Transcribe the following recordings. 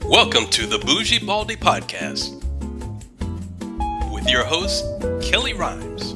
Welcome to the Bougie Baldie Podcast with your host, Kellie Rhymes.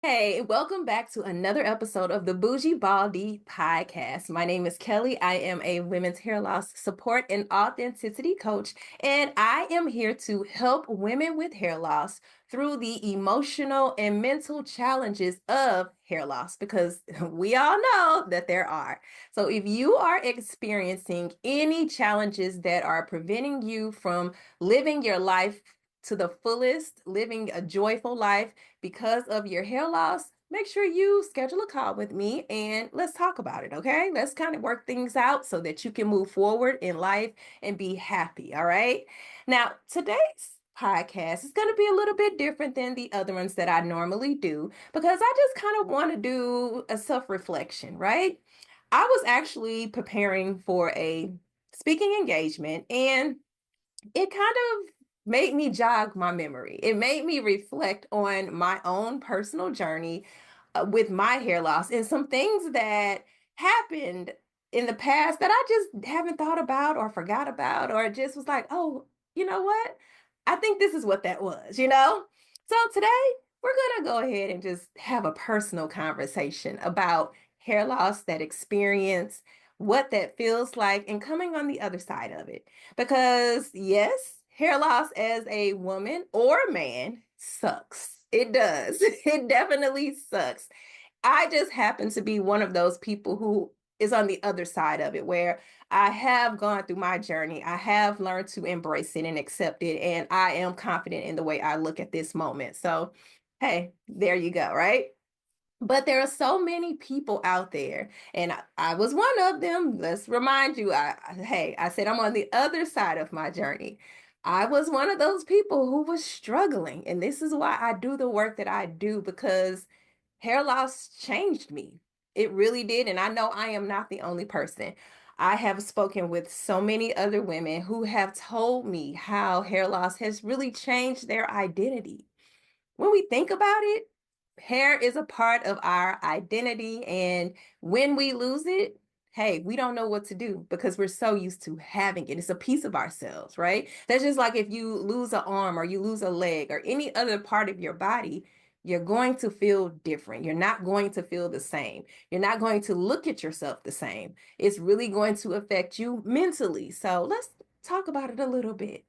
Hey, welcome back to another episode of the Bougie Baldie Podcast. My name is Kellie. I am a women's hair loss support and authenticity coach, and I am here to help women with hair loss through the emotional and mental challenges of hair loss because we all know that there are. So, if you are experiencing any challenges that are preventing you from living your life to the fullest, living a joyful life, because of your hair loss, make sure you schedule a call with me and let's talk about it, okay? Let's kind of work things out so that you can move forward in life and be happy, all right? Now, today's podcast is going to be a little bit different than the other ones that I normally do because I just kind of want to do a self-reflection, right? I was actually preparing for a speaking engagement and it kind of made me jog my memory. It made me reflect on my own personal journey with my hair loss and some things that happened in the past that I just haven't thought about or forgot about, or just was like, oh, you know what? I think this is what that was. So today we're going to go ahead and just have a personal conversation about hair loss, that experience, what that feels like, and coming on the other side of it. Because, yes, hair loss as a woman or a man sucks. It does. It definitely sucks. I just happen to be one of those people who is on the other side of it, where I have gone through my journey. I have learned to embrace it and accept it. And I am confident in the way I look at this moment. So, hey, there you go, right? But there are so many people out there, and I was one of them. Let's remind you, hey, I said I'm on the other side of my journey. I was one of those people who was struggling, and this is why I do the work that I do because hair loss changed me. It really did, and I know I am not the only person. I have spoken with so many other women who have told me how hair loss has really changed their identity. When we think about it, hair is a part of our identity. And when we lose it, hey, we don't know what to do because we're so used to having it. It's a piece of ourselves, right? That's just like if you lose an arm or you lose a leg or any other part of your body, you're going to feel different. You're not going to feel the same. You're not going to look at yourself the same. It's really going to affect you mentally. So let's talk about it a little bit.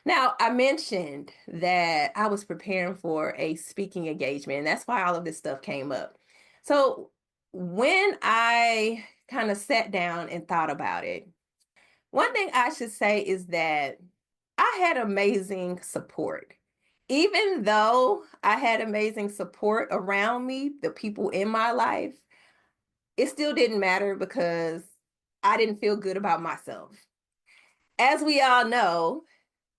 Now, I mentioned that I was preparing for a speaking engagement, and that's why all of this stuff came up. So, when I kind of sat down and thought about it, one thing I should say is that I had amazing support. Even though I had amazing support around me, the people in my life, it still didn't matter because I didn't feel good about myself. As we all know,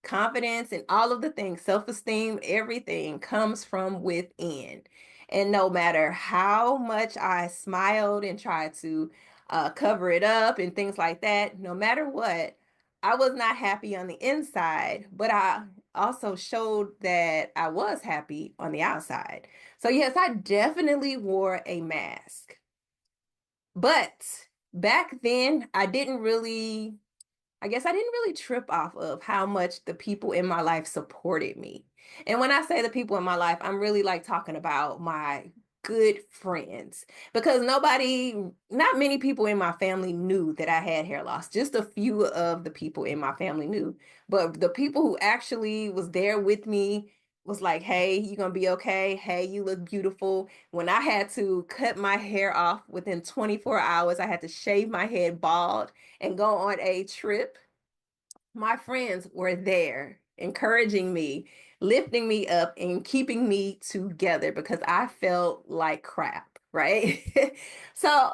confidence and all of the things, self-esteem, everything comes from within. And no matter how much I smiled and tried to cover it up and things like that, no matter what, I was not happy on the inside, but I also showed that I was happy on the outside. So, yes, I definitely wore a mask. But back then, I guess I didn't really trip off of how much the people in my life supported me. And when I say the people in my life, I'm really like talking about my good friends because not many people in my family knew that I had hair loss. Just a few of the people in my family knew. But the people who actually was there with me was like, hey, you're going to be okay. Hey, you look beautiful. When I had to cut my hair off within 24 hours, I had to shave my head bald and go on a trip. My friends were there encouraging me, lifting me up, and keeping me together because I felt like crap, right? So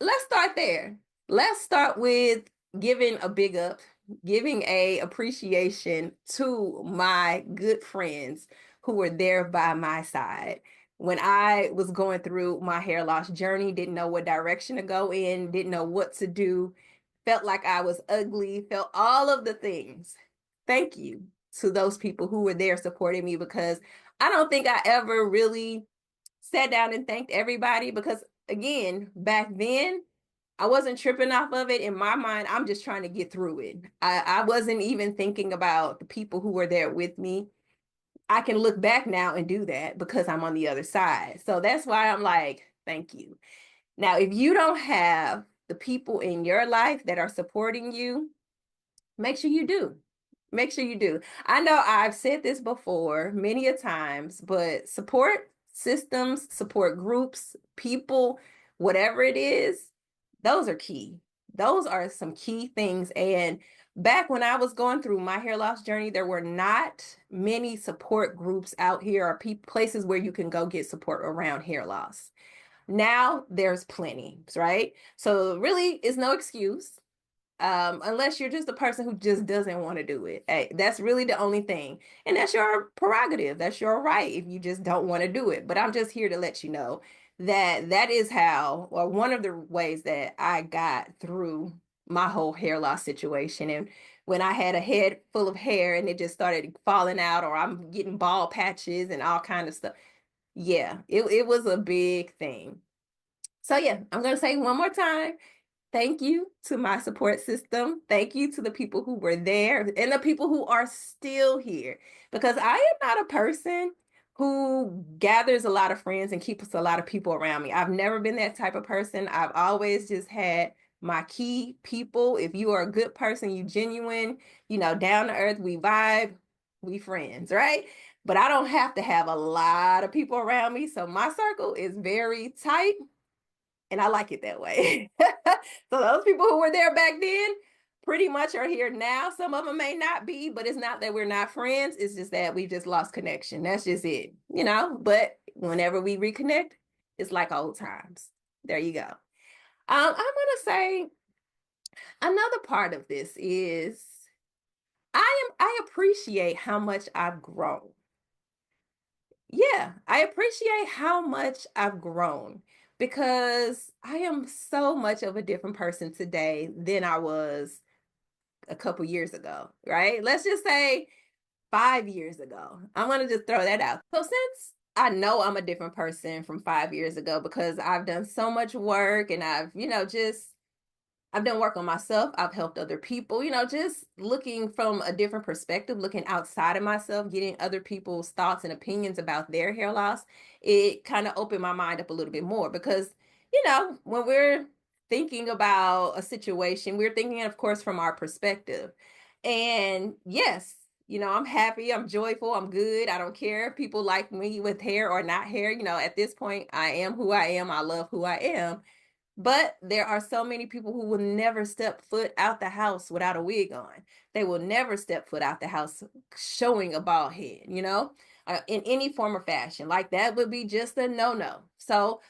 let's start there. Let's start with giving a big up, giving a appreciation to my good friends who were there by my side when I was going through my hair loss journey, didn't know what direction to go in, didn't know what to do, felt like I was ugly, felt all of the things. Thank you to those people who were there supporting me because I don't think I ever really sat down and thanked everybody because, again, back then, I wasn't tripping off of it. In my mind, I'm just trying to get through it. I wasn't even thinking about the people who were there with me. I can look back now and do that because I'm on the other side. So that's why I'm like, thank you. Now, if you don't have the people in your life that are supporting you, make sure you do. Make sure you do. I know I've said this before many a times, but support systems, support groups, people, whatever it is, those are key. Those are some key things. And back when I was going through my hair loss journey, there were not many support groups out here or places where you can go get support around hair loss. Now there's plenty, right? So really, it's no excuse, unless you're just a person who just doesn't want to do it. Hey, that's really the only thing. And that's your prerogative. That's your right if you just don't want to do it. But I'm just here to let you know that that is how, or one of the ways that I got through my whole hair loss situation. And when I had a head full of hair and it just started falling out, or I'm getting bald patches and all kind of stuff. Yeah, it was a big thing. So yeah, I'm going to say one more time. Thank you to my support system. Thank you to the people who were there and the people who are still here. Because I am not a person who gathers a lot of friends and keeps a lot of people around me. I've never been that type of person. I've always just had my key people. If you are a good person, you genuine, down to earth, we vibe, we friends, right? But I don't have to have a lot of people around me. So my circle is very tight and I like it that way. So those people who were there back then pretty much are here now. Some of them may not be, but it's not that we're not friends. It's just that we've just lost connection. That's just it, but whenever we reconnect, it's like old times. There you go. I'm going to say another part of this is I appreciate how much I've grown. Yeah, I appreciate how much I've grown because I am so much of a different person today than I was a couple years ago, right? Let's just say 5 years ago. I'm going to just throw that out. So since I know I'm a different person from 5 years ago because I've done so much work and I've done work on myself. I've helped other people, just looking from a different perspective, looking outside of myself, getting other people's thoughts and opinions about their hair loss. It kind of opened my mind up a little bit more because, when we're thinking about a situation, we're thinking, of course, from our perspective. And yes, I'm happy, I'm joyful, I'm good. I don't care if people like me with hair or not hair. At this point, I am who I am. I love who I am. But there are so many people who will never step foot out the house without a wig on. They will never step foot out the house showing a bald head, in any form or fashion. Like that would be just a no-no. So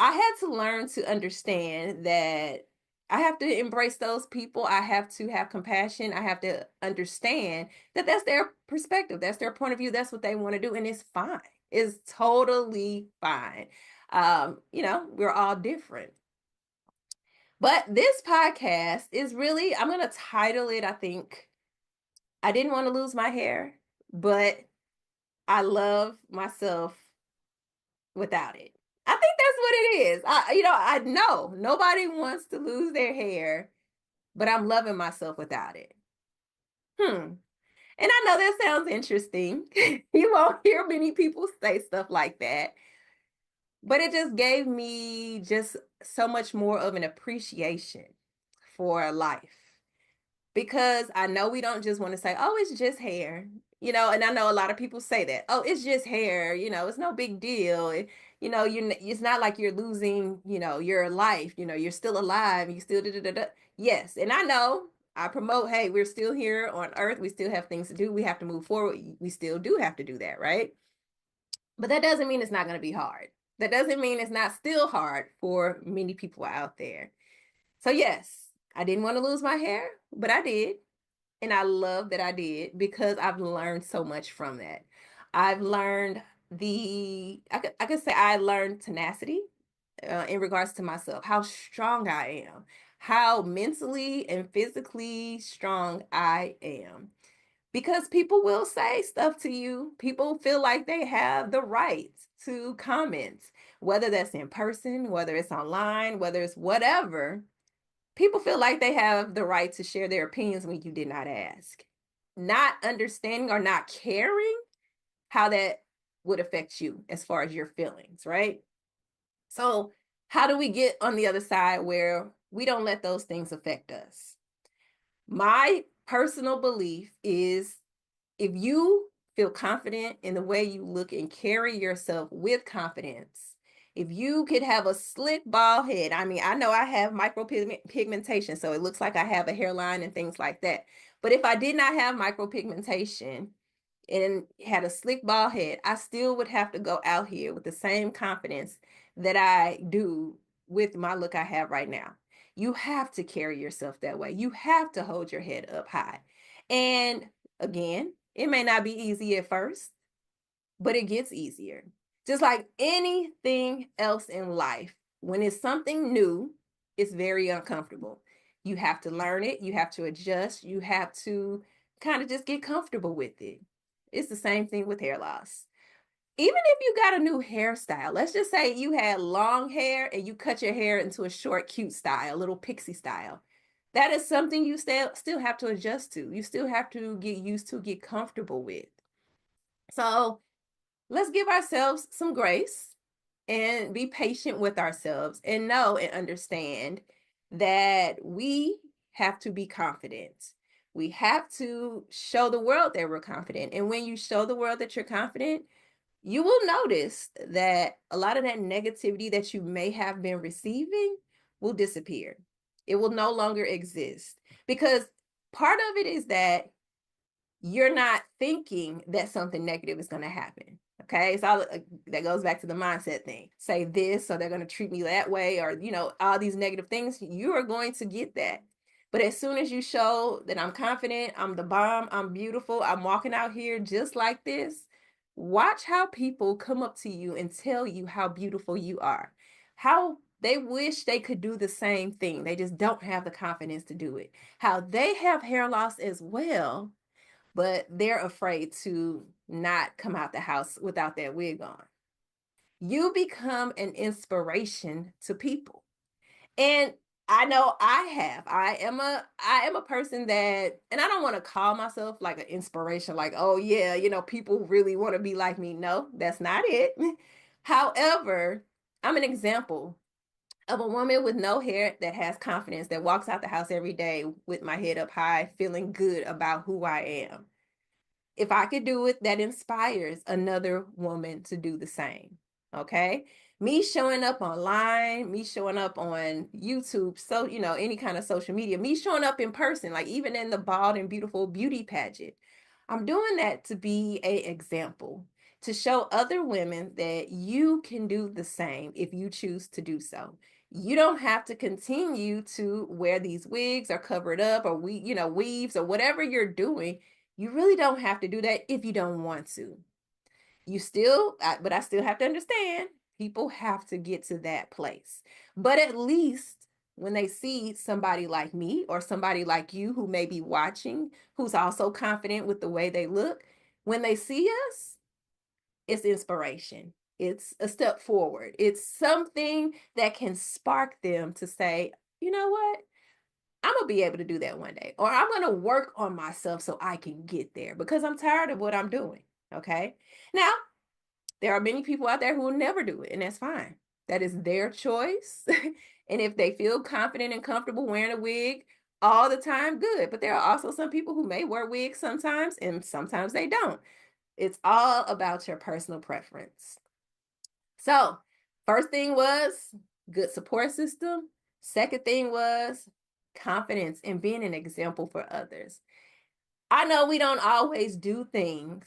I had to learn to understand that I have to embrace those people. I have to have compassion. I have to understand that that's their perspective. That's their point of view. That's what they want to do. And it's fine. It's totally fine. We're all different. But this podcast is really, I'm going to title it, I think, I didn't want to lose my hair, but I love myself without it. I think that's what it is. I know nobody wants to lose their hair, but I'm loving myself without it. And I know that sounds interesting. You won't hear many people say stuff like that. But it just gave me just so much more of an appreciation for life. Because I know we don't just want to say, oh, it's just hair, and I know a lot of people say that, oh, it's just hair, it's no big deal. It's not like you're losing, your life, you're still alive, you still, yes. And I know I promote, hey, we're still here on earth. We still have things to do. We have to move forward. We still do have to do that, right? But that doesn't mean it's not going to be hard. That doesn't mean it's not still hard for many people out there. So yes, I didn't want to lose my hair, but I did. And I love that I did because I've learned so much from that. I've learned I could say I learned tenacity in regards to myself, how strong I am, how mentally and physically strong I am. Because people will say stuff to you. People feel like they have the right to comment, whether that's in person, whether it's online, whether it's whatever. People feel like they have the right to share their opinions when you did not ask. Not understanding or not caring how that would affect you as far as your feelings, right? So, how do we get on the other side where we don't let those things affect us? My personal belief is if you feel confident in the way you look and carry yourself with confidence, if you could have a slick bald head, I mean, I know I have micropigmentation, so it looks like I have a hairline and things like that. But if I did not have micropigmentation and had a slick bald head, I still would have to go out here with the same confidence that I do with my look I have right now. You have to carry yourself that way. You have to hold your head up high. And again, it may not be easy at first, but it gets easier. Just like anything else in life, when it's something new, it's very uncomfortable. You have to learn it, you have to adjust, you have to kind of just get comfortable with it. It's the same thing with hair loss. Even if you got a new hairstyle, let's just say you had long hair and you cut your hair into a short, cute style, a little pixie style. That is something you still have to adjust to. You still have to get used to, get comfortable with. So let's give ourselves some grace and be patient with ourselves and know and understand that we have to be confident. We have to show the world that we're confident. And when you show the world that you're confident, you will notice that a lot of that negativity that you may have been receiving will disappear. It will no longer exist because part of it is that you're not thinking that something negative is going to happen. Okay. It's all that goes back to the mindset thing. Say this, so they're going to treat me that way, or, all these negative things. You are going to get that. But as soon as you show that I'm confident, I'm the bomb, I'm beautiful, I'm walking out here just like this, watch how people come up to you and tell you how beautiful you are, how they wish they could do the same thing. They just don't have the confidence to do it. How they have hair loss as well, but they're afraid to not come out the house without that wig on. You become an inspiration to people. And I know I have. I am a person that, and I don't want to call myself like an inspiration, like, oh yeah, people really want to be like me. No, that's not it. However, I'm an example of a woman with no hair that has confidence, that walks out the house every day with my head up high, feeling good about who I am. If I could do it, that inspires another woman to do the same. Okay. Me showing up online, me showing up on YouTube, so, any kind of social media, me showing up in person, like even in the Bald and Beautiful beauty pageant. I'm doing that to be an example, to show other women that you can do the same if you choose to do so. You don't have to continue to wear these wigs or cover it up or weaves or whatever you're doing. You really don't have to do that if you don't want to. But I still have to understand, people have to get to that place. But at least when they see somebody like me or somebody like you who may be watching, who's also confident with the way they look, when they see us, it's inspiration. It's a step forward. It's something that can spark them to say, you know what? I'm going to be able to do that one day, or I'm going to work on myself so I can get there because I'm tired of what I'm doing. Okay. Now, there are many people out there who will never do it, and that's fine. That is their choice. And if they feel confident and comfortable wearing a wig all the time, good. But there are also some people who may wear wigs sometimes, and sometimes they don't. It's all about your personal preference. So, first thing was good support system. Second thing was confidence and being an example for others. I know we don't always do things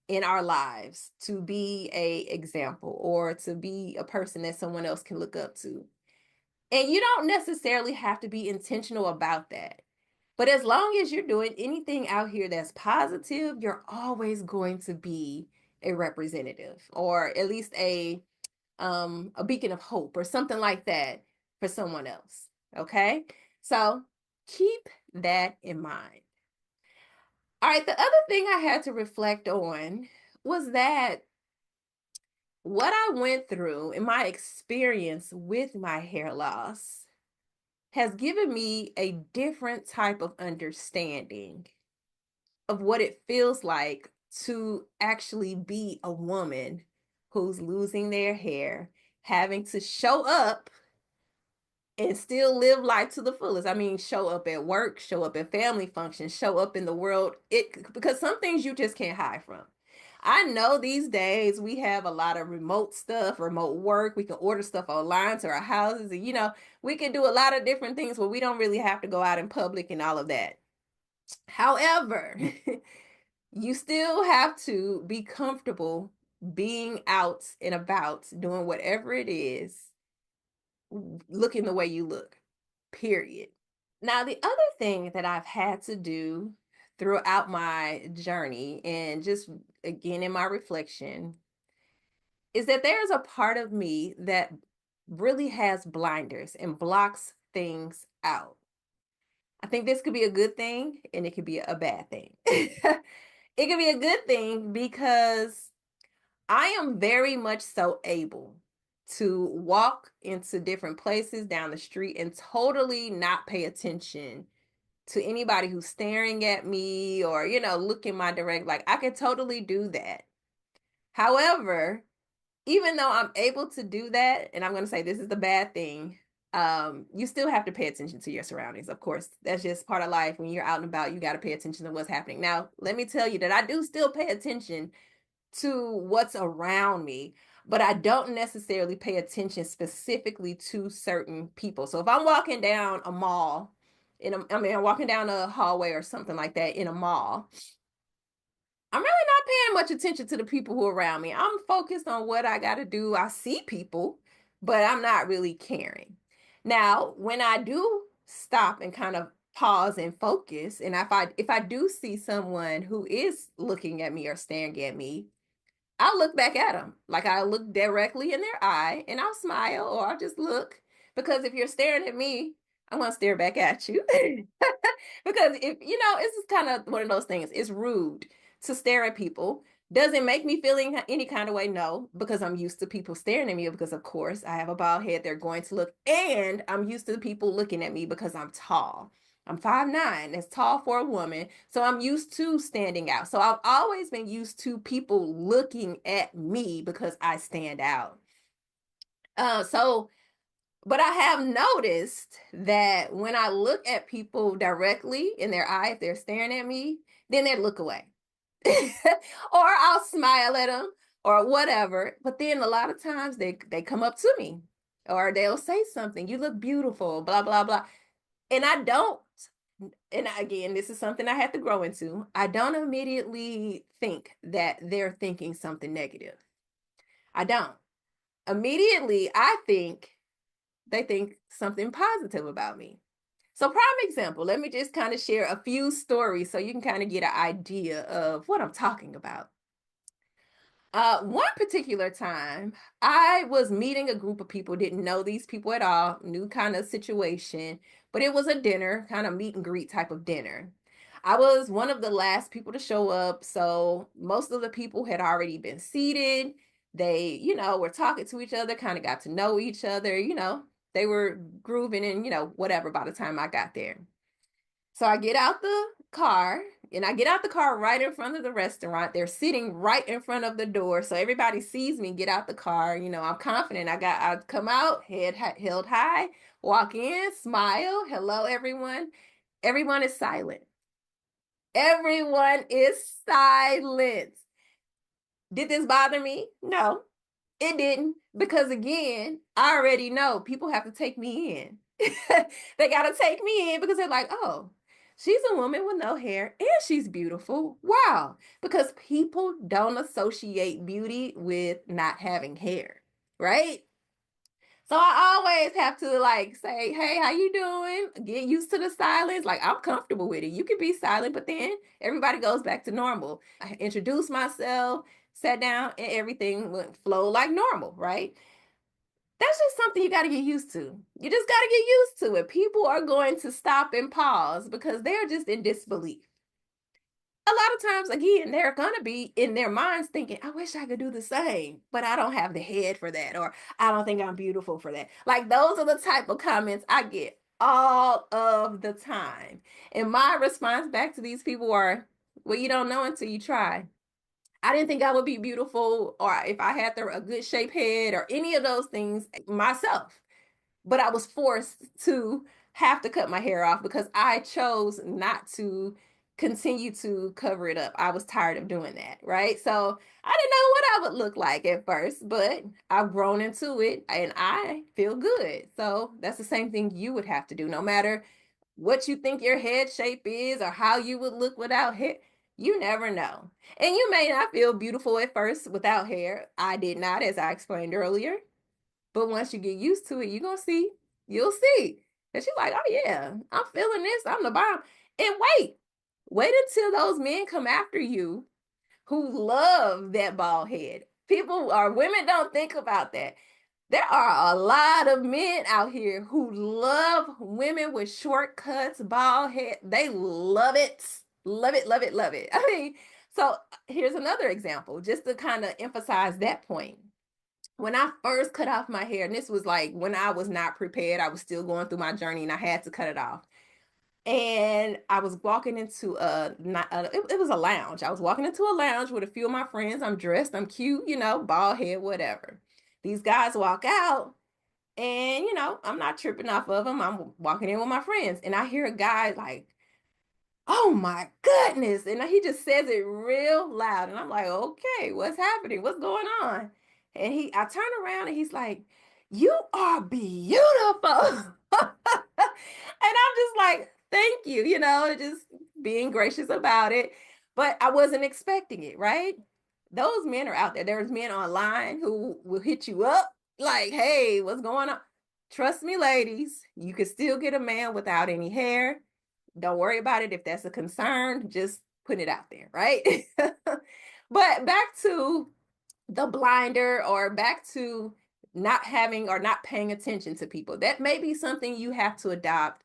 in our lives to be a example or to be a person that someone else can look up to. And you don't necessarily have to be intentional about that. But as long as you're doing anything out here that's positive, you're always going to be a representative, or at least a beacon of hope or something like that for someone else. Okay? So keep that in mind. All right, the other thing I had to reflect on was that what I went through in my experience with my hair loss has given me a different type of understanding of what it feels like to actually be a woman who's losing their hair, having to show up and still live life to the fullest. I mean, show up at work, show up at family functions, show up in the world. It because some things you just can't hide from. I know these days we have a lot of remote stuff, remote work. We can order stuff online to our houses, and we can do a lot of different things where we don't really have to go out in public and all of that. However, you still have to be comfortable being out and about doing whatever it is, looking the way you look, period. Now, the other thing that I've had to do throughout my journey and just again in my reflection is that there's a part of me that really has blinders and blocks things out. I think this could be a good thing and it could be a bad thing. It could be a good thing because I am very much so able to walk into different places down the street and totally not pay attention to anybody who's staring at me or, looking my direct. Like, I could totally do that. However, even though I'm able to do that, and I'm going to say this is the bad thing, you still have to pay attention to your surroundings. Of course, that's just part of life. When you're out and about, you got to pay attention to what's happening. Now, let me tell you that I do still pay attention to what's around me, but I don't necessarily pay attention specifically to certain people. So if I'm walking down a mall, I'm walking down a hallway or something like that in a mall, I'm really not paying much attention to the people who are around me. I'm focused on what I got to do. I see people, but I'm not really caring. Now, when I do stop and kind of pause and focus, and if I do see someone who is looking at me or staring at me, I'll look back at them. Like I look directly in their eye and I'll smile or I'll just look. Because if you're staring at me, I'm going to stare back at you. Because it's just kind of one of those things. It's rude to stare at people. Does it make me feeling any kind of way? No, because I'm used to people staring at me because, of course, I have a bald head. They're going to look. And I'm used to people looking at me because I'm tall. I'm 5'9". It's tall for a woman. So I'm used to standing out. So I've always been used to people looking at me because I stand out. But I have noticed that when I look at people directly in their eye, if they're staring at me, then they look away. Or I'll smile at them or whatever. But then a lot of times they come up to me or they'll say something. You look beautiful, blah, blah, blah. And I don't. And again, this is something I had to grow into. I don't immediately think that they're thinking something negative. I don't. Immediately, I think they think something positive about me. So prime example, let me just kind of share a few stories so you can kind of get an idea of what I'm talking about. One particular time, I was meeting a group of people, didn't know these people at all, new kind of situation, but it was a dinner, kind of meet and greet type of dinner. I was one of the last people to show up, so most of the people had already been seated. They, were talking to each other, kind of got to know each other, they were grooving and, whatever by the time I got there. So I get out the car and I get out the car right in front of the restaurant. They're sitting right in front of the door. So everybody sees me get out the car. I'm confident. I come out, head held high, walk in, smile. Hello, everyone. Everyone is silent. Everyone is silent. Did this bother me? No, it didn't. Because again, I already know people have to take me in. They got to take me in because they're like, oh, she's a woman with no hair and she's beautiful. Wow. Because people don't associate beauty with not having hair, right? So I always have to say, hey, how you doing? Get used to the silence. Like I'm comfortable with it. You can be silent, but then everybody goes back to normal. I introduced myself, sat down, and everything went flow like normal, right? That's just something you got to get used to. You just got to get used to it. People are going to stop and pause because they're just in disbelief. A lot of times, again, they're going to be in their minds thinking, I wish I could do the same, but I don't have the head for that, or I don't think I'm beautiful for that. Like those are the type of comments I get all of the time. And my response back to these people are, well, you don't know until you try. I didn't think I would be beautiful or if I had a good shaped head or any of those things myself. But I was forced to have to cut my hair off because I chose not to continue to cover it up. I was tired of doing that, right? So I didn't know what I would look like at first, but I've grown into it and I feel good. So that's the same thing you would have to do, no matter what you think your head shape is or how you would look without hair. You never know. And you may not feel beautiful at first without hair. I did not, as I explained earlier. But once you get used to it, you're going to see, you'll see. And she's like, oh, yeah, I'm feeling this. I'm the bomb. And wait until those men come after you who love that bald head. People or women don't think about that. There are a lot of men out here who love women with short cuts, bald head. They love it. Love it, love it, love it. I mean, so here's another example, just to kind of emphasize that point. When I first cut off my hair, and this was like when I was not prepared, I was still going through my journey and I had to cut it off. And I was walking into it was a lounge. I was walking into a lounge with a few of my friends. I'm dressed, I'm cute, bald head, whatever. These guys walk out and, I'm not tripping off of them. I'm walking in with my friends and I hear a guy like, oh my goodness. And he just says it real loud. And I'm like, okay, what's happening? What's going on? And I turn around and he's like, you are beautiful. And I'm just like, thank you, just being gracious about it. But I wasn't expecting it, right? Those men are out there. There's men online who will hit you up like, hey, what's going on? Trust me, ladies, you can still get a man without any hair. Don't worry about it if that's a concern. Just put it out there, right? But back to the blinder or back to not having or not paying attention to people. That may be something you have to adopt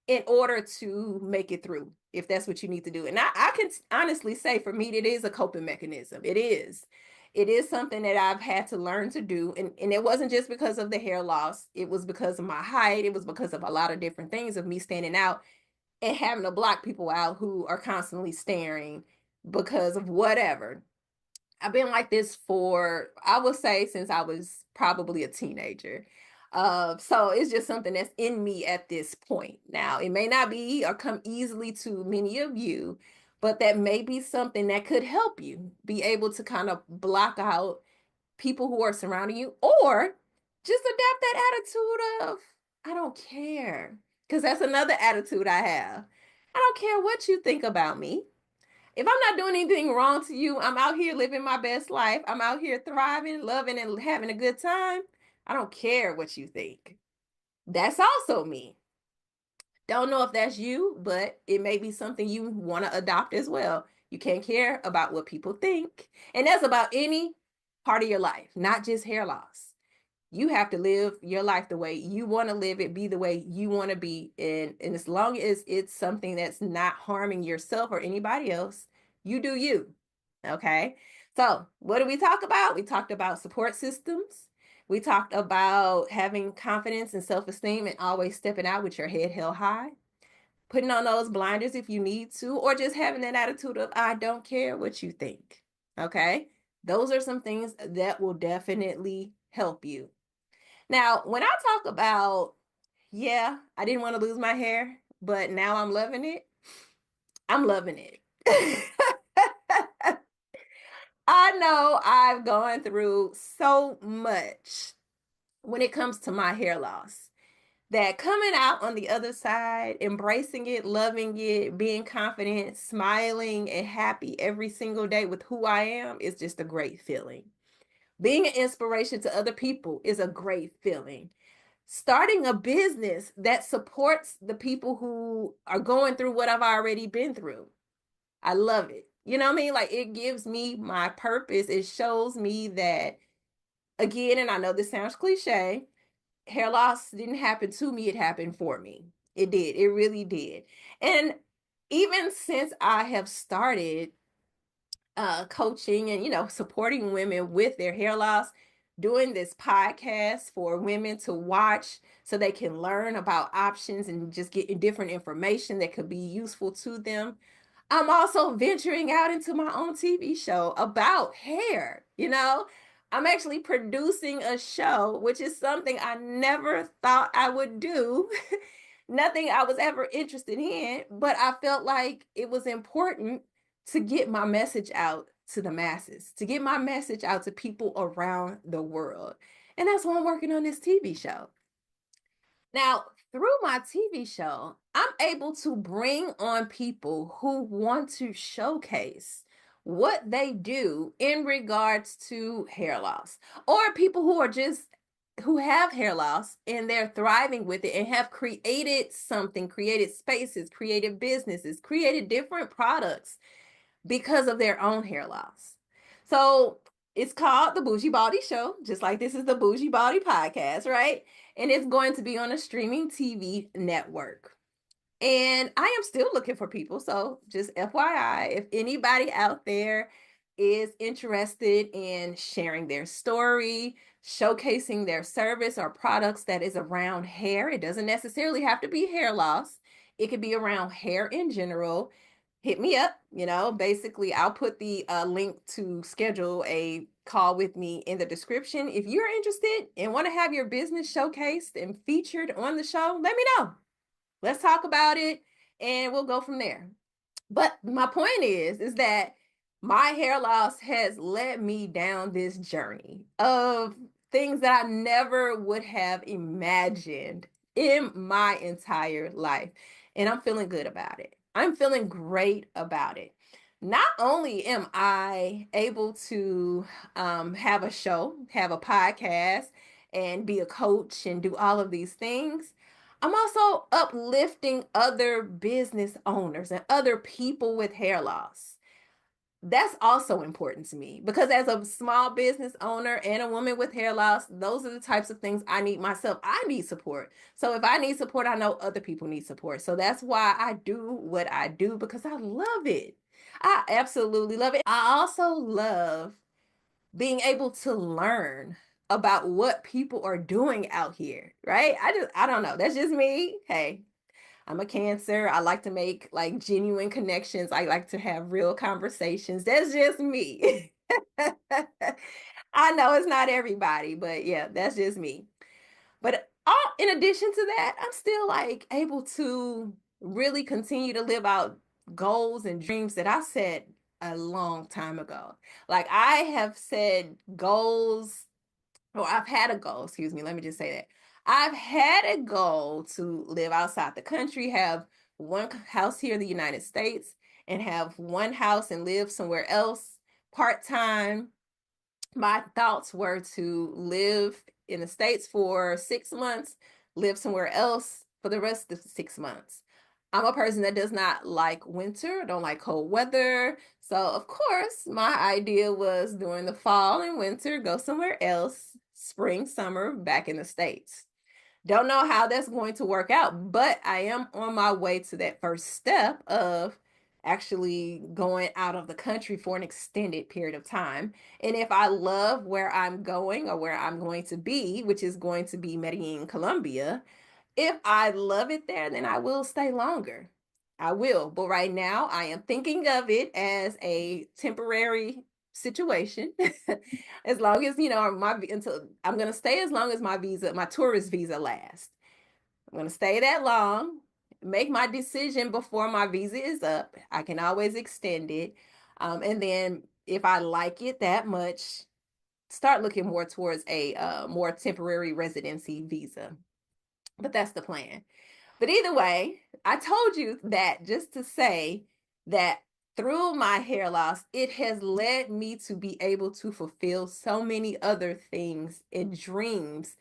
in order to make it through, if that's what you need to do. And I can honestly say for me, it is a coping mechanism. It is. It is something that I've had to learn to do. And it wasn't just because of the hair loss. It was because of my height. It was because of a lot of different things of me standing out and having to block people out who are constantly staring because of whatever. I've been like this for, I would say, since I was probably a teenager. So it's just something that's in me at this point. Now, it may not be or come easily to many of you, but that may be something that could help you be able to kind of block out people who are surrounding you, or just adapt that attitude of, I don't care. Because that's another attitude I have. I don't care what you think about me. If I'm not doing anything wrong to you, I'm out here living my best life. I'm out here thriving, loving, and having a good time. I don't care what you think. That's also me. Don't know if that's you, but it may be something you want to adopt as well. You can't care about what people think. And that's about any part of your life, not just hair loss. You have to live your life the way you want to live it, be the way you want to be. And as long as it's something that's not harming yourself or anybody else, you do you. Okay. So what did we talk about? We talked about support systems. We talked about having confidence and self-esteem and always stepping out with your head held high, putting on those blinders if you need to, or just having that attitude of, I don't care what you think. Okay. Those are some things that will definitely help you. Now, when I talk about, yeah, I didn't want to lose my hair, but now I'm loving it. I'm loving it. I know I've gone through so much when it comes to my hair loss that coming out on the other side, embracing it, loving it, being confident, smiling, and happy every single day with who I am is just a great feeling. Being an inspiration to other people is a great feeling. Starting a business that supports the people who are going through what I've already been through. I love it. You know what I mean? Like it gives me my purpose. It shows me that, again, and I know this sounds cliche, hair loss didn't happen to me, it happened for me. It did. It really did. And even since I have started coaching and supporting women with their hair loss, doing this podcast for women to watch so they can learn about options and just get different information that could be useful to them. I'm also venturing out into my own TV show about hair. I'm actually producing a show, which is something I never thought I would do. Nothing I was ever interested in, but I felt like it was important to get my message out to the masses, to get my message out to people around the world. And that's why I'm working on this TV show. Now, through my TV show, I'm able to bring on people who want to showcase what they do in regards to hair loss, or people who have hair loss and they're thriving with it and have created something, created spaces, created businesses, created different products because of their own hair loss. So it's called the Bougie Baldie Show, just like this is the Bougie Baldie Podcast, right? And it's going to be on a streaming TV network. And I am still looking for people. So just FYI, if anybody out there is interested in sharing their story, showcasing their service or products that is around hair, it doesn't necessarily have to be hair loss. It could be around hair in general. Hit me up. Basically, I'll put the link to schedule a call with me in the description. If you're interested and want to have your business showcased and featured on the show, let me know. Let's talk about it and we'll go from there. But my point is that my hair loss has led me down this journey of things that I never would have imagined in my entire life. And I'm feeling good about it. I'm feeling great about it. Not only am I able to have a show, have a podcast, and be a coach and do all of these things, I'm also uplifting other business owners and other people with hair loss. That's also important to me because as a small business owner and a woman with hair loss, those are the types of things I need myself. I need support. So if I need support, I know other people need support. So that's why I do what I do, because I love it. I absolutely love it. I also love being able to learn about what people are doing out here, right? I don't know. That's just me. Hey, I'm a Cancer. I like to make like genuine connections. I like to have real conversations. That's just me. I know it's not everybody, but yeah, that's just me. But in addition to that, I'm still like able to really continue to live out goals and dreams that I set a long time ago. Like I have set goals, or I've had a goal, excuse me, let me just say that. I've had a goal to live outside the country, have one house here in the United States, and have one house and live somewhere else part time. My thoughts were to live in the States for 6 months, live somewhere else for the rest of the 6 months. I'm a person that does not like winter, don't like cold weather. So, of course, my idea was during the fall and winter, go somewhere else, spring, summer, back in the States. Don't know how that's going to work out, but I am on my way to that first step of actually going out of the country for an extended period of time. And if I love where I'm going or where I'm going to be, which is going to be Medellin, Colombia, if I love it there, then I will stay longer. I will. But right now, I am thinking of it as a temporary situation. As long as, until I'm going to stay as long as my tourist visa lasts. I'm going to stay that long, make my decision before my visa is up. I can always extend it. And then if I like it that much, start looking more towards a more temporary residency visa. But that's the plan. But either way, I told you that just to say that through my hair loss, it has led me to be able to fulfill so many other things and dreams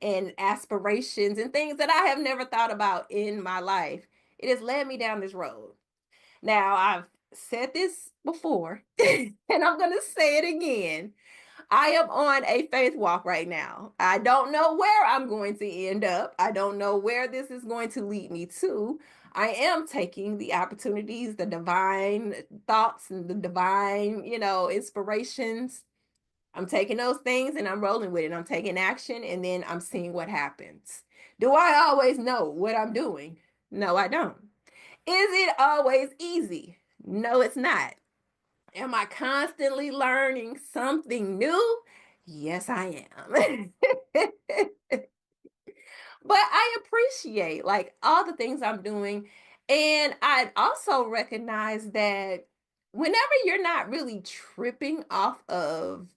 and aspirations and things that I have never thought about in my life. It has led me down this road. Now, I've said this before, and I'm going to say it again. I am on a faith walk right now. I don't know where I'm going to end up. I don't know where this is going to lead me to. I am taking the opportunities, the divine thoughts, and the divine, inspirations. I'm taking those things and I'm rolling with it. I'm taking action and then I'm seeing what happens. Do I always know what I'm doing? No, I don't. Is it always easy? No, it's not. Am I constantly learning something new? Yes, I am. But I appreciate like all the things I'm doing. And I also recognize that whenever you're not really tripping off of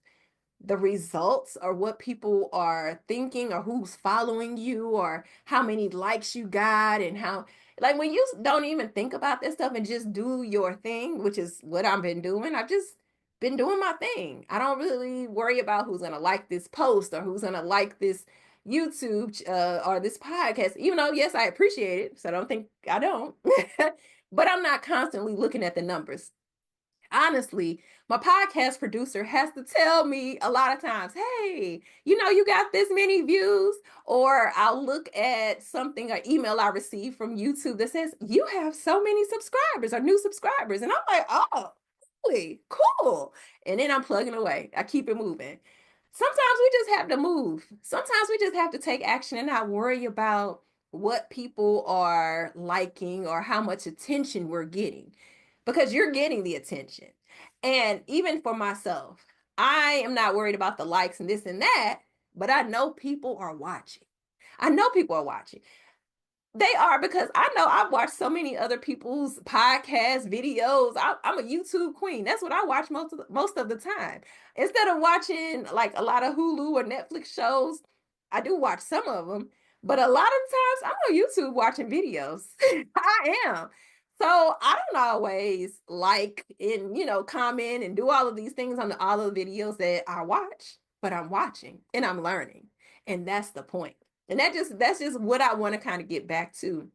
the results or what people are thinking or who's following you or how many likes you got and how like when you don't even think about this stuff and just do your thing, which is what I've been doing. I've just been doing my thing. I don't really worry about who's going to like this post or who's going to like this YouTube or this podcast, even though yes, I appreciate it. So I don't think I don't. But I'm not constantly looking at the numbers. Honestly, my podcast producer has to tell me a lot of times, hey, you got this many views. Or I'll look at something, or email I received from YouTube that says, you have so many subscribers or new subscribers. And I'm like, oh, really? Cool. And then I'm plugging away. I keep it moving. Sometimes we just have to move. Sometimes we just have to take action and not worry about what people are liking or how much attention we're getting because you're getting the attention. And even for myself, I am not worried about the likes and this and that, but I know people are watching. I know people are watching. They are because I know I've watched so many other people's podcasts, videos. I'm a YouTube queen. That's what I watch most of the time. Instead of watching like a lot of Hulu or Netflix shows, I do watch some of them, but a lot of times I'm on YouTube watching videos. I am. So I don't always like and comment and do all of these things on all of the videos that I watch, but I'm watching and I'm learning, and that's the point. And that's just what I want to kind of get back to.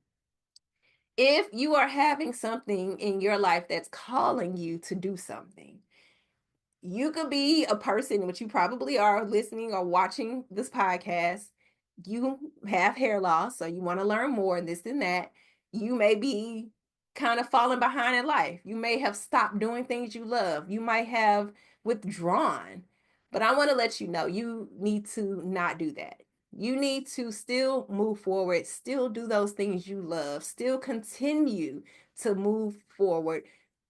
If you are having something in your life that's calling you to do something, you could be a person, which you probably are listening or watching this podcast. You have hair loss, so you want to learn more and this and that. You may be kind of falling behind in life. You may have stopped doing things you love. You might have withdrawn. But I want to let you know you need to not do that. You need to still move forward, still do those things you love, still continue to move forward.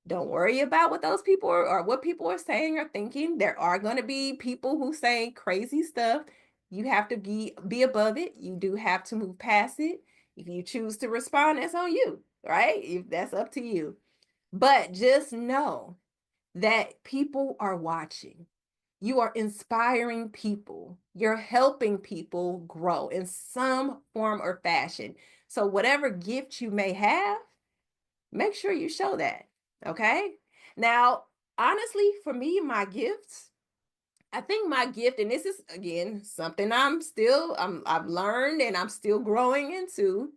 Don't worry about what those people are or what people are saying or thinking. There are going to be people who say crazy stuff. You have to be above it. You do have to move past it. If you choose to respond, that's on you, right? If that's up to you. But just know that people are watching. You are inspiring people. You're helping people grow in some form or fashion. So whatever gift you may have, make sure you show that. Okay. Now, honestly, for me, my gifts, I think my gift, and this is again something I've learned and I'm still growing into,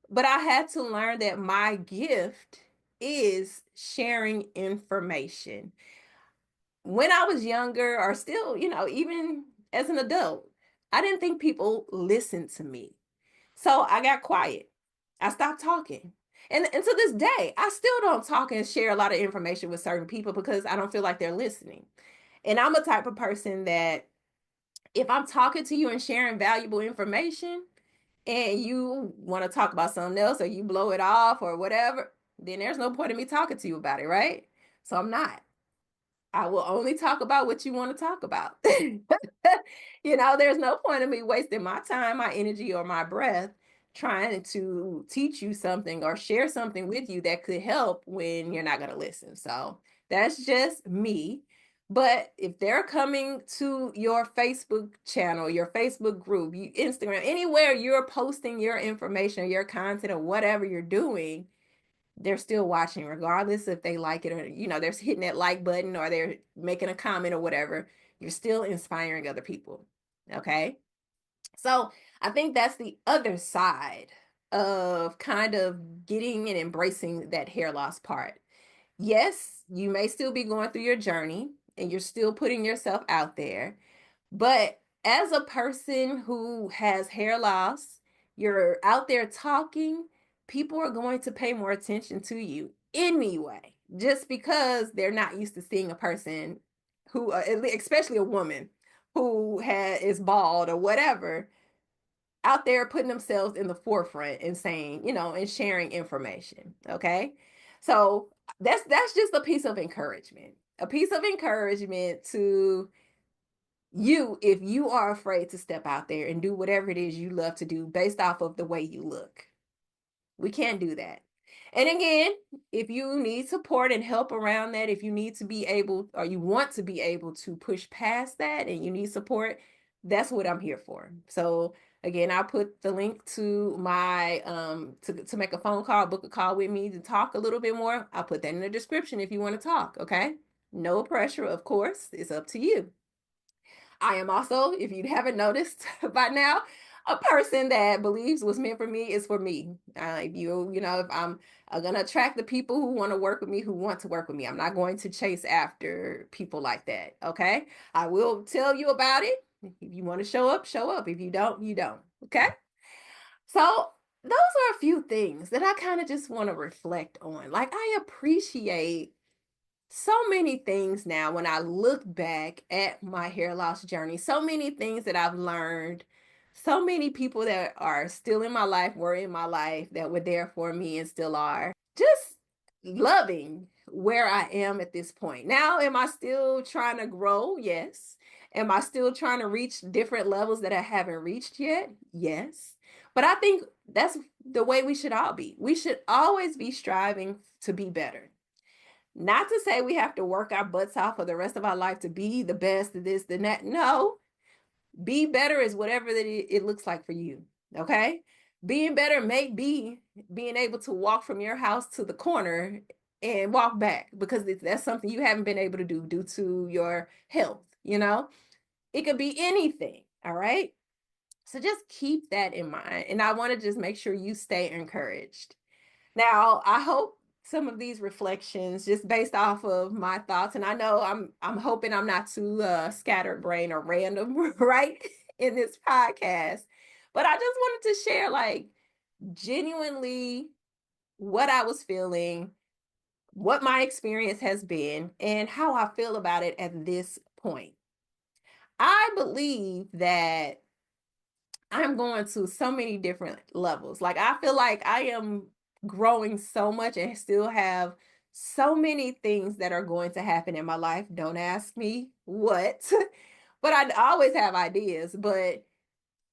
but I had to learn that my gift is sharing information. When I was younger, or still, even as an adult, I didn't think people listened to me. So I got quiet. I stopped talking. And to this day, I still don't talk and share a lot of information with certain people because I don't feel like they're listening. And I'm a type of person that if I'm talking to you and sharing valuable information and you want to talk about something else or you blow it off or whatever, then there's no point in me talking to you about it, right? So I'm not. I will only talk about what you want to talk about. There's no point in me wasting my time, my energy, or my breath trying to teach you something or share something with you that could help when you're not going to listen. So that's just me. But if they're coming to your Facebook channel, your Facebook group, Instagram, anywhere you're posting your information or your content or whatever you're doing, they're still watching regardless if they like it or they're hitting that like button or they're making a comment or whatever. You're still inspiring other people. Okay, so I think that's the other side of kind of getting and embracing that hair loss part. Yes, you may still be going through your journey and you're still putting yourself out there, but as a person who has hair loss, you're out there talking, people are going to pay more attention to you anyway, just because they're not used to seeing a person who, especially a woman who is bald or whatever, out there putting themselves in the forefront and saying, and sharing information. Okay. So that's just a piece of encouragement. A piece of encouragement to you if you are afraid to step out there and do whatever it is you love to do based off of the way you look. We can't do that. And again, if you need support and help around that, if you need to be able or you want to be able to push past that and you need support, that's what I'm here for. So again, I'll put the link to my to make a phone call, book a call with me to talk a little bit more. I'll put that in the description if you want to talk, okay? No pressure, of course. It's up to you. I am also, if you haven't noticed by now, a person that believes what's meant for me is for me. If I'm going to attract the people who want to work with me, who want to work with me. I'm not going to chase after people like that. Okay. I will tell you about it. If you want to show up, show up. If you don't, you don't. Okay. So those are a few things that I kind of just want to reflect on. Like, I appreciate so many things now when I look back at my hair loss journey, so many things that I've learned, so many people that are still in my life, were in my life, that were there for me and still are. Just loving where I am at this point. Now, am I still trying to grow? Yes. Am I still trying to reach different levels that I haven't reached yet? Yes. But I think that's the way we should all be. We should always be striving to be better. Not to say we have to work our butts off for the rest of our life to be the best of this, than that. No, be better is whatever that it looks like for you. Okay. Being better may be being able to walk from your house to the corner and walk back, because that's something you haven't been able to do due to your health. It could be anything. All right. So just keep that in mind. And I want to just make sure you stay encouraged. Now, I hope some of these reflections, just based off of my thoughts, and I know I'm hoping I'm not too scattered brain or random, right, in this podcast, but I just wanted to share, like, genuinely what I was feeling, what my experience has been, and how I feel about it at this point. I believe that I'm going to so many different levels. Like, I feel like I am growing so much and still have so many things that are going to happen in my life. Don't ask me what, but I always have ideas. But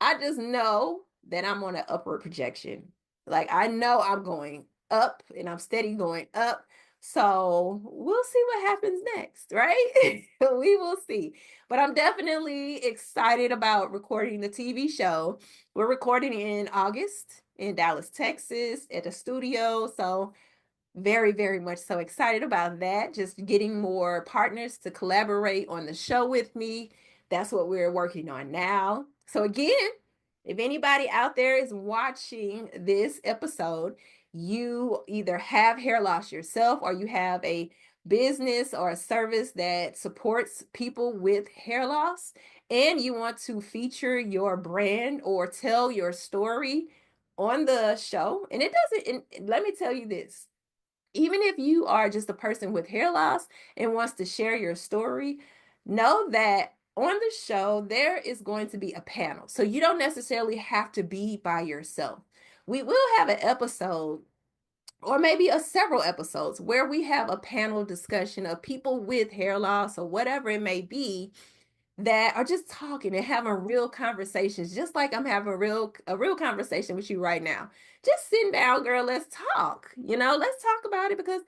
I just know that I'm on an upward projection. Like, I know I'm going up and I'm steady going up. So we'll see what happens next, right? We will see. But I'm definitely excited about recording the TV show. We're recording in August in Dallas, Texas at a studio. So very, very much so excited about that. Just getting more partners to collaborate on the show with me. That's what we're working on now. So again, if anybody out there is watching this episode, you either have hair loss yourself or you have a business or a service that supports people with hair loss, and you want to feature your brand or tell your story on the show. And it doesn't, and let me tell you this, even if you are just a person with hair loss and wants to share your story, know that on the show, there is going to be a panel. So you don't necessarily have to be by yourself. We will have an episode, or maybe several episodes, where we have a panel discussion of people with hair loss or whatever it may be, that are just talking and having real conversations, just like I'm having a real conversation with you right now. Just sitting down, girl, let's talk. Let's talk about it, because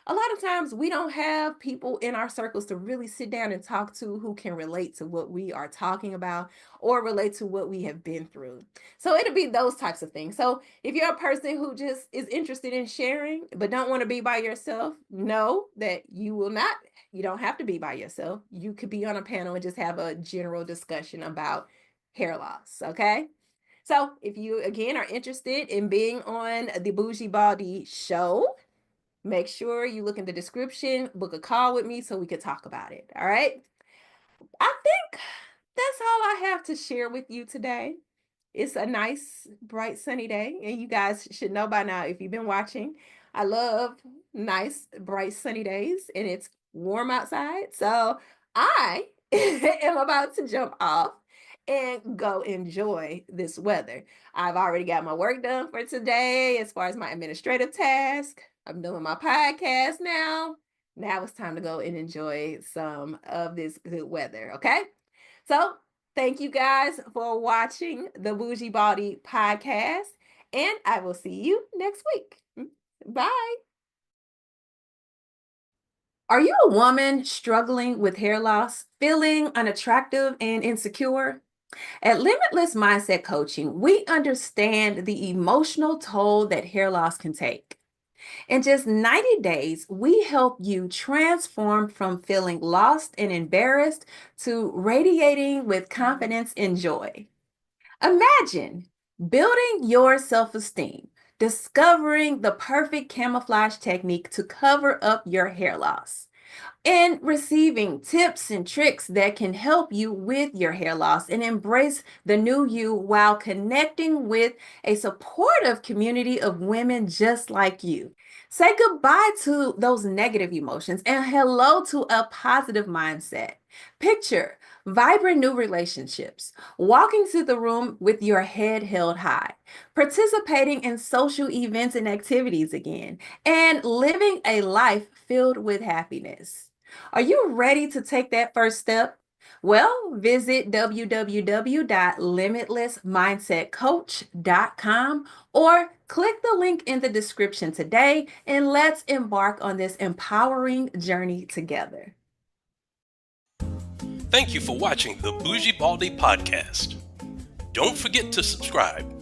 a lot of times we don't have people in our circles to really sit down and talk to who can relate to what we are talking about or relate to what we have been through. So it'll be those types of things. So if you're a person who just is interested in sharing but don't want to be by yourself, know that you don't have to be by yourself. You could be on a panel and just have a general discussion about hair loss. Okay. So if you, again, are interested in being on the Bougie Baldie show, make sure you look in the description, book a call with me so we can talk about it. All right. I think that's all I have to share with you today. It's a nice, bright, sunny day. And you guys should know by now, if you've been watching, I love nice, bright, sunny days, and it's warm outside. So I am about to jump off and go enjoy this weather. I've already got my work done for today as far as my administrative task. I'm doing my podcast now. Now it's time to go and enjoy some of this good weather. Okay. So thank you guys for watching the Bougie Baldie Podcast, and I will see you next week. Bye. Are you a woman struggling with hair loss, feeling unattractive and insecure? At Limitless Mindset Coaching, we understand the emotional toll that hair loss can take. In just 90 days, we help you transform from feeling lost and embarrassed to radiating with confidence and joy. Imagine building your self esteem, discovering the perfect camouflage technique to cover up your hair loss, and receiving tips and tricks that can help you with your hair loss and embrace the new you while connecting with a supportive community of women just like you. Say goodbye to those negative emotions and hello to a positive mindset. Picture vibrant new relationships, walking through the room with your head held high, participating in social events and activities again, and living a life filled with happiness. Are you ready to take that first step? Well, visit www.limitlessmindsetcoach.com or click the link in the description today and let's embark on this empowering journey together. Thank you for watching the Bougie Baldie Podcast. Don't forget to subscribe